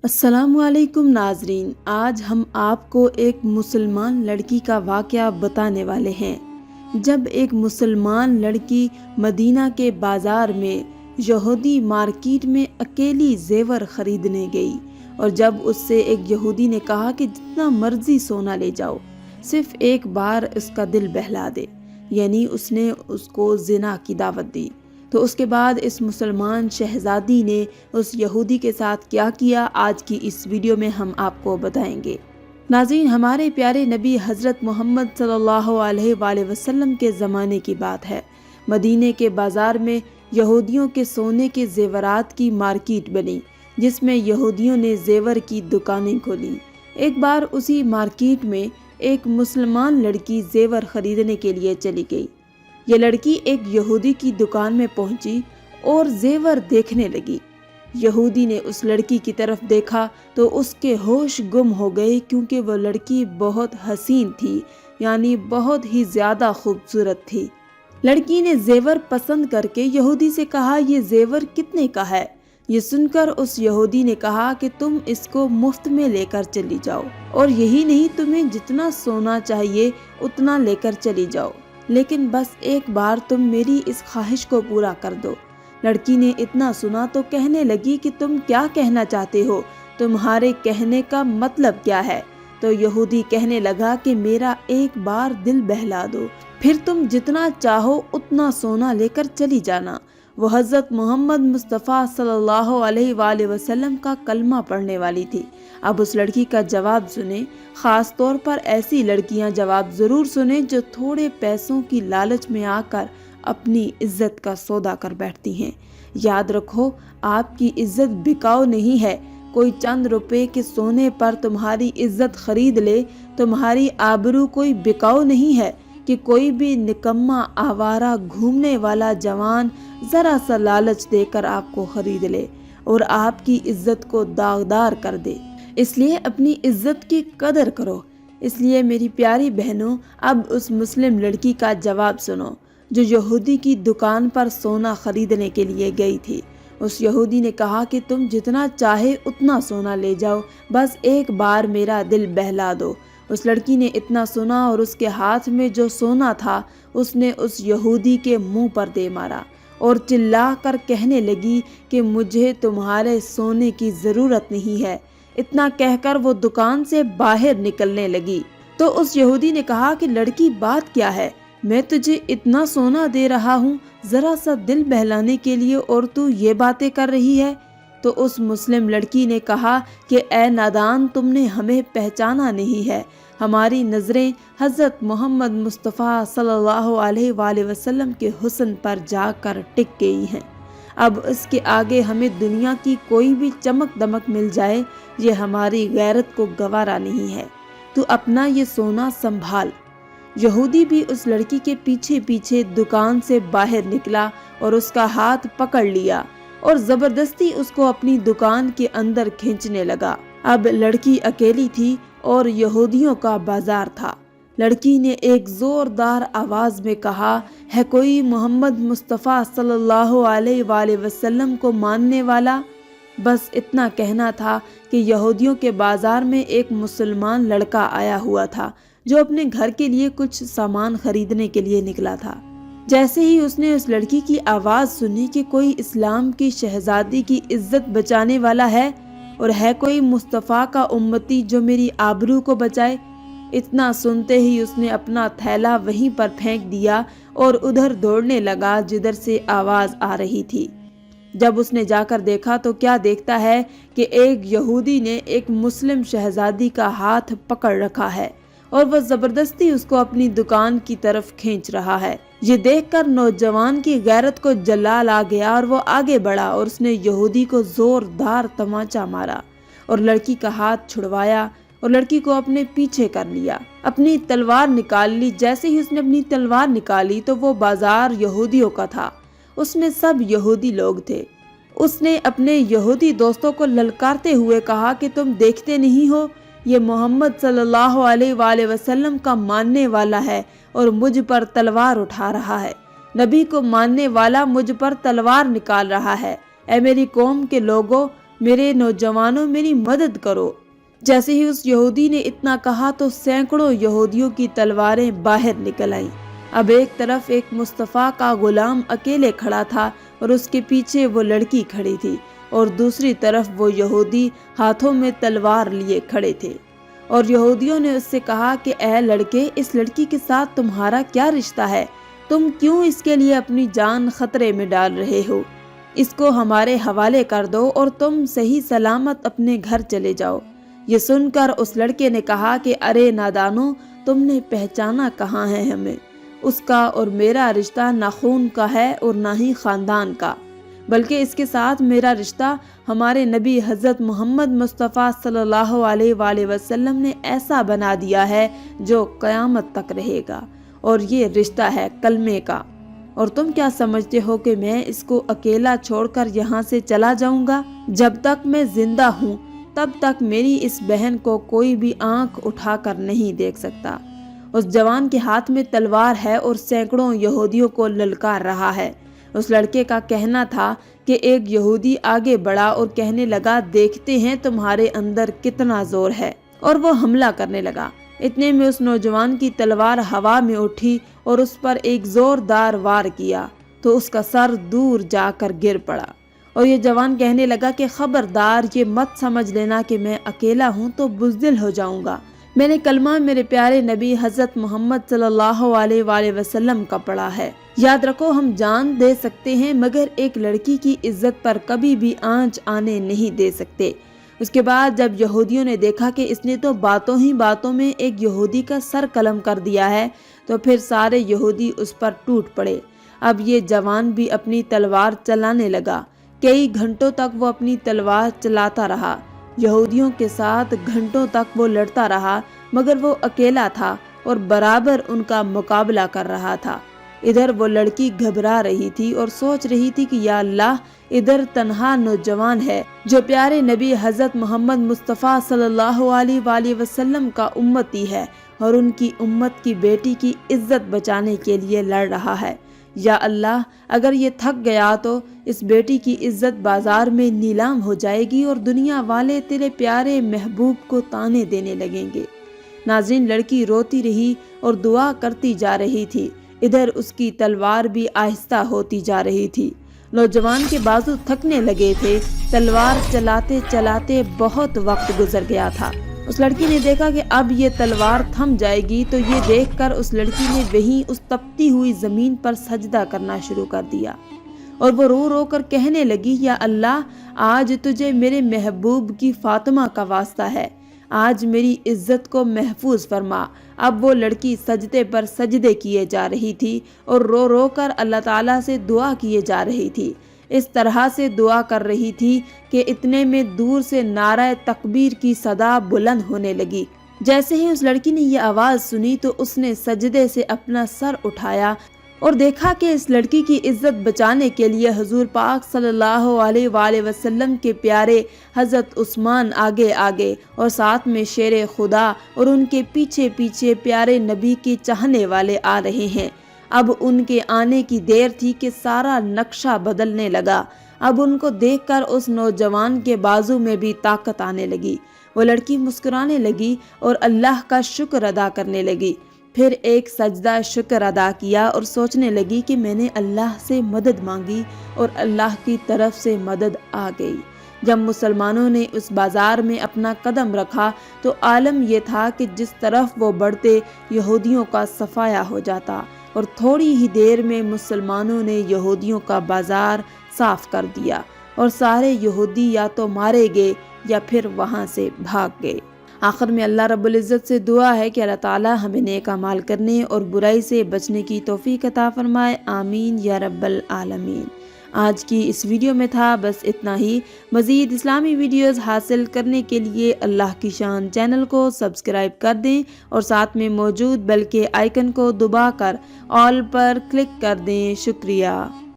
अस्सलामु अलैकुम नाजरीन, आज हम आपको एक मुसलमान लड़की का वाक़या बताने वाले हैं। जब एक मुसलमान लड़की मदीना के बाज़ार में यहूदी मार्केट में अकेली ज़ेवर ख़रीदने गई और जब उससे एक यहूदी ने कहा कि जितना मर्ज़ी सोना ले जाओ, सिर्फ़ एक बार उसका दिल बहला दे, यानी उसने उसको ज़िना की दावत दी। तो उसके बाद इस मुसलमान शहज़ादी ने उस यहूदी के साथ क्या किया, आज की इस वीडियो में हम आपको बताएंगे। नाज़रीन, हमारे प्यारे नबी हज़रत मोहम्मद सल्लल्लाहु अलैहि वसल्लम के ज़माने की बात है। मदीने के बाज़ार में यहूदियों के सोने के ज़ेवरात की मार्केट बनी, जिसमें यहूदियों ने ज़ेवर की दुकानें खोली। एक बार उसी मार्केट में एक मुसलमान लड़की ज़ेवर ख़रीदने के लिए चली गई। ये लड़की एक यहूदी की दुकान में पहुंची और ज़ेवर देखने लगी। यहूदी ने उस लड़की की तरफ देखा तो उसके होश गुम हो गए, क्योंकि वो लड़की बहुत हसीन थी, यानी बहुत ही ज़्यादा खूबसूरत थी। लड़की ने ज़ेवर पसंद करके यहूदी से कहा, ये ज़ेवर कितने का है? ये सुनकर उस यहूदी ने कहा कि तुम इसको मुफ्त में लेकर चली जाओ, और यही नहीं, तुम्हें जितना सोना चाहिए उतना लेकर चली जाओ, लेकिन बस एक बार तुम मेरी इस ख्वाहिश को पूरा कर दो। लड़की ने इतना सुना तो कहने लगी कि तुम क्या कहना चाहते हो, तुम्हारे कहने का मतलब क्या है? तो यहूदी कहने लगा कि मेरा एक बार दिल बहला दो, फिर तुम जितना चाहो उतना सोना लेकर चली जाना। वो हज़रत मोहम्मद मुस्तफ़ा सल्लल्लाहु अलैहि वसल्लम का कलमा पढ़ने वाली थी। अब उस लड़की का जवाब सुने। ख़ास तौर पर ऐसी लड़कियां जवाब ज़रूर सुने जो थोड़े पैसों की लालच में आकर अपनी इज्जत का सौदा कर बैठती हैं। याद रखो, आपकी इज्जत बिकाऊ नहीं है। कोई चंद रुपए के सोने पर तुम्हारी इज्जत खरीद ले। तुम्हारी आबरू कोई बिकाऊ नहीं है कि कोई भी निकम्मा आवारा घूमने वाला जवान ज़रा सा लालच देकर आपको खरीद ले और आपकी इज्जत को दागदार कर दे। इसलिए अपनी इज्जत की कदर करो। इसलिए मेरी प्यारी बहनों, अब उस मुस्लिम लड़की का जवाब सुनो जो यहूदी की दुकान पर सोना खरीदने के लिए गई थी। उस यहूदी ने कहा कि तुम जितना चाहे उतना सोना ले जाओ, बस एक बार मेरा दिल बहला दो। उस लड़की ने इतना सुना और उसके हाथ में जो सोना था उसने उस यहूदी के मुंह पर दे मारा और चिल्ला कर कहने लगी कि मुझे तुम्हारे सोने की ज़रूरत नहीं है। इतना कहकर वो दुकान से बाहर निकलने लगी। तो उस यहूदी ने कहा कि लड़की, बात क्या है? मैं तुझे इतना सोना दे रहा हूँ ज़रा सा दिल बहलाने के लिए, और तू ये बातें कर रही है। तो उस मुस्लिम लड़की ने कहा कि ए नादान, तुमने हमें पहचाना नहीं है। हमारी नज़रें हज़रत मोहम्मद मुस्तफ़ा सल्लल्लाहु अलैहि वसल्लम के हुस्न पर जाकर टिक गई हैं। अब इसके आगे हमें दुनिया की कोई भी चमक दमक मिल जाए, ये हमारी गैरत को गवारा नहीं है। तू अपना ये सोना संभाल। यहूदी भी उस लड़की के पीछे पीछे दुकान से बाहर निकला और उसका हाथ पकड़ लिया और ज़बरदस्ती उसको अपनी दुकान के अंदर खींचने लगा। अब लड़की अकेली थी और यहूदियों का बाजार था। लड़की ने एक ज़ोरदार आवाज़ में कहा, है कोई मोहम्मद मुस्तफ़ा सल्लल्लाहु अलैहि वसल्लम को मानने वाला? बस इतना कहना था कि यहूदियों के बाज़ार में एक मुसलमान लड़का आया हुआ था जो अपने घर के लिए कुछ सामान खरीदने के लिए निकला था। जैसे ही उसने उस लड़की की आवाज़ सुनी कि कोई इस्लाम की शहज़ादी की इज्जत बचाने वाला है और है कोई मुस्तफ़ा का उम्मती जो मेरी आबरू को बचाए, इतना सुनते ही उसने अपना थैला वहीं पर फेंक दिया और उधर दौड़ने लगा जिधर से आवाज़ आ रही थी। जब उसने जाकर देखा तो क्या देखता है कि एक यहूदी ने एक मुस्लिम शहज़ादी का हाथ पकड़ रखा है और वह ज़बरदस्ती उसको अपनी दुकान की तरफ खींच रहा है। ये देखकर नौजवान की गैरत को जलाल आ गया और वो आगे बढ़ा और उसने यहूदी को ज़ोरदार तमाचा मारा और लड़की का हाथ छुड़वाया और लड़की को अपने पीछे कर लिया। अपनी तलवार निकाल ली। जैसे ही उसने अपनी तलवार निकाली तो वो बाजार यहूदियों का था, उसमें सब यहूदी लोग थे। उसने अपने यहूदी दोस्तों को ललकारते हुए कहा कि तुम देखते नहीं हो, ये मोहम्मद सल्लल्लाहु अलैहि वसल्लम का मानने वाला है और मुझ पर तलवार उठा रहा है। नबी को मानने वाला मुझ पर तलवार निकाल रहा है। ऐ मेरी कौम के लोगों, میرے نوجوانوں میری مدد کرو۔ جیسے ہی اس یہودی نے اتنا کہا تو سینکڑوں یہودیوں کی تلواریں باہر نکل آئیں۔ اب ایک طرف ایک مصطفیٰ کا غلام اکیلے کھڑا تھا اور اس کے پیچھے وہ لڑکی کھڑی تھی، اور دوسری طرف وہ یہودی ہاتھوں میں تلوار لیے کھڑے تھے۔ اور یہودیوں نے اس سے کہا کہ اے لڑکے، اس لڑکی کے ساتھ تمہارا کیا رشتہ ہے؟ تم کیوں اس کے لیے اپنی جان خطرے میں ڈال رہے ہو؟ اس کو ہمارے حوالے کر دو اور تم صحیح سلامت اپنے گھر چلے جاؤ۔ یہ سن کر اس لڑکے نے کہا کہ ارے نادانو، تم نے پہچانا کہاں ہے ہمیں؟ اس کا اور میرا رشتہ نہ خون کا ہے اور نہ ہی خاندان کا، بلکہ اس کے ساتھ میرا رشتہ ہمارے نبی حضرت محمد مصطفیٰ صلی اللہ علیہ وآلہ وسلم نے ایسا بنا دیا ہے جو قیامت تک رہے گا، اور یہ رشتہ ہے کلمے کا۔ اور تم کیا سمجھتے ہو کہ میں اس کو اکیلا چھوڑ کر یہاں سے چلا جاؤں گا؟ جب تک میں زندہ ہوں تب تک میری اس بہن کو کوئی بھی آنکھ اٹھا کر نہیں دیکھ سکتا۔ اس جوان کے ہاتھ میں تلوار ہے اور سینکڑوں یہودیوں کو للکار رہا ہے۔ اس لڑکے کا کہنا تھا کہ ایک یہودی آگے بڑھا اور کہنے لگا، دیکھتے ہیں تمہارے اندر کتنا زور ہے، اور وہ حملہ کرنے لگا۔ اتنے میں اس نوجوان کی تلوار ہوا میں اٹھی اور اس پر ایک زوردار وار کیا تو اس کا سر دور جا کر گر پڑا۔ اور یہ جوان کہنے لگا کہ خبردار، یہ مت سمجھ لینا کہ میں اکیلا ہوں تو بزدل ہو جاؤں گا۔ میں نے کلمہ میرے پیارے نبی حضرت محمد صلی اللہ علیہ وآلہ وسلم کا پڑھا ہے۔ یاد رکھو، ہم جان دے سکتے ہیں مگر ایک لڑکی کی عزت پر کبھی بھی آنچ آنے نہیں دے سکتے۔ اس کے بعد جب یہودیوں نے دیکھا کہ اس نے تو باتوں ہی باتوں میں ایک یہودی کا سر قلم کر دیا ہے، تو پھر سارے یہودی اس پر ٹوٹ پڑے۔ اب یہ جوان بھی اپنی تلوار چلانے لگا۔ کئی گھنٹوں تک وہ اپنی تلوار چلاتا رہا، یہودیوں کے ساتھ گھنٹوں تک وہ لڑتا رہا، مگر وہ اکیلا تھا اور برابر ان کا مقابلہ کر رہا تھا۔ ادھر وہ لڑکی گھبرا رہی تھی اور سوچ رہی تھی کہ یا اللہ، ادھر تنہا نوجوان ہے جو پیارے نبی حضرت محمد مصطفیٰ صلی اللہ علیہ وآلہ وسلم کا امتی ہے اور ان کی امت کی بیٹی کی عزت بچانے کے لیے لڑ رہا ہے۔ یا اللہ، اگر یہ تھک گیا تو اس بیٹی کی عزت بازار میں نیلام ہو جائے گی اور دنیا والے تیرے پیارے محبوب کو تانے دینے لگیں گے۔ ناظرین، لڑکی روتی رہی اور دعا کرتی جا رہی تھی۔ ادھر اس کی تلوار بھی آہستہ ہوتی جا رہی تھی۔ نوجوان کے بازو تھکنے لگے تھے، تلوار چلاتے چلاتے بہت وقت گزر گیا تھا۔ اس لڑکی نے دیکھا کہ اب یہ تلوار تھم جائے گی، تو یہ دیکھ کر اس لڑکی نے وہیں اس تپتی ہوئی زمین پر سجدہ کرنا شروع کر دیا، اور وہ رو رو کر کہنے لگی، یا اللہ، آج تجھے میرے محبوب کی فاطمہ کا واسطہ ہے، آج میری عزت کو محفوظ فرما۔ اب وہ لڑکی سجدے پر سجدے کیے جا رہی تھی اور رو رو کر اللہ تعالیٰ سے دعا کیے جا رہی تھی۔ اس طرح سے دعا کر رہی تھی کہ اتنے میں دور سے نعرہ تکبیر کی صدا بلند ہونے لگی۔ جیسے ہی اس لڑکی نے یہ آواز سنی تو اس نے سجدے سے اپنا سر اٹھایا اور دیکھا کہ اس لڑکی کی عزت بچانے کے لیے حضور پاک صلی اللہ علیہ وآلہ وسلم کے پیارے حضرت عثمان آگے آگے اور ساتھ میں شیر خدا اور ان کے پیچھے پیچھے پیارے نبی کے چاہنے والے آ رہے ہیں۔ اب ان کے آنے کی دیر تھی کہ سارا نقشہ بدلنے لگا۔ اب ان کو دیکھ کر اس نوجوان کے بازو میں بھی طاقت آنے لگی۔ وہ لڑکی مسکرانے لگی اور اللہ کا شکر ادا کرنے لگی۔ پھر ایک سجدہ شکر ادا کیا اور سوچنے لگی کہ میں نے اللہ سے مدد مانگی اور اللہ کی طرف سے مدد آ گئی۔ جب مسلمانوں نے اس بازار میں اپنا قدم رکھا تو عالم یہ تھا کہ جس طرف وہ بڑھتے یہودیوں کا صفایا ہو جاتا، اور تھوڑی ہی دیر میں مسلمانوں نے یہودیوں کا بازار صاف کر دیا اور سارے یہودی یا تو مارے گئے یا پھر وہاں سے بھاگ گئے۔ آخر میں اللہ رب العزت سے دعا ہے کہ اللہ تعالی ہمیں نیک اعمال کرنے اور برائی سے بچنے کی توفیق عطا فرمائے، آمین یا رب العالمین۔ آج کی اس ویڈیو میں تھا بس اتنا ہی۔ مزید اسلامی ویڈیوز حاصل کرنے کے لیے اللہ کی شان چینل کو سبسکرائب کر دیں اور ساتھ میں موجود بیل کے آئیکن کو دبا کر آل پر کلک کر دیں۔ شکریہ۔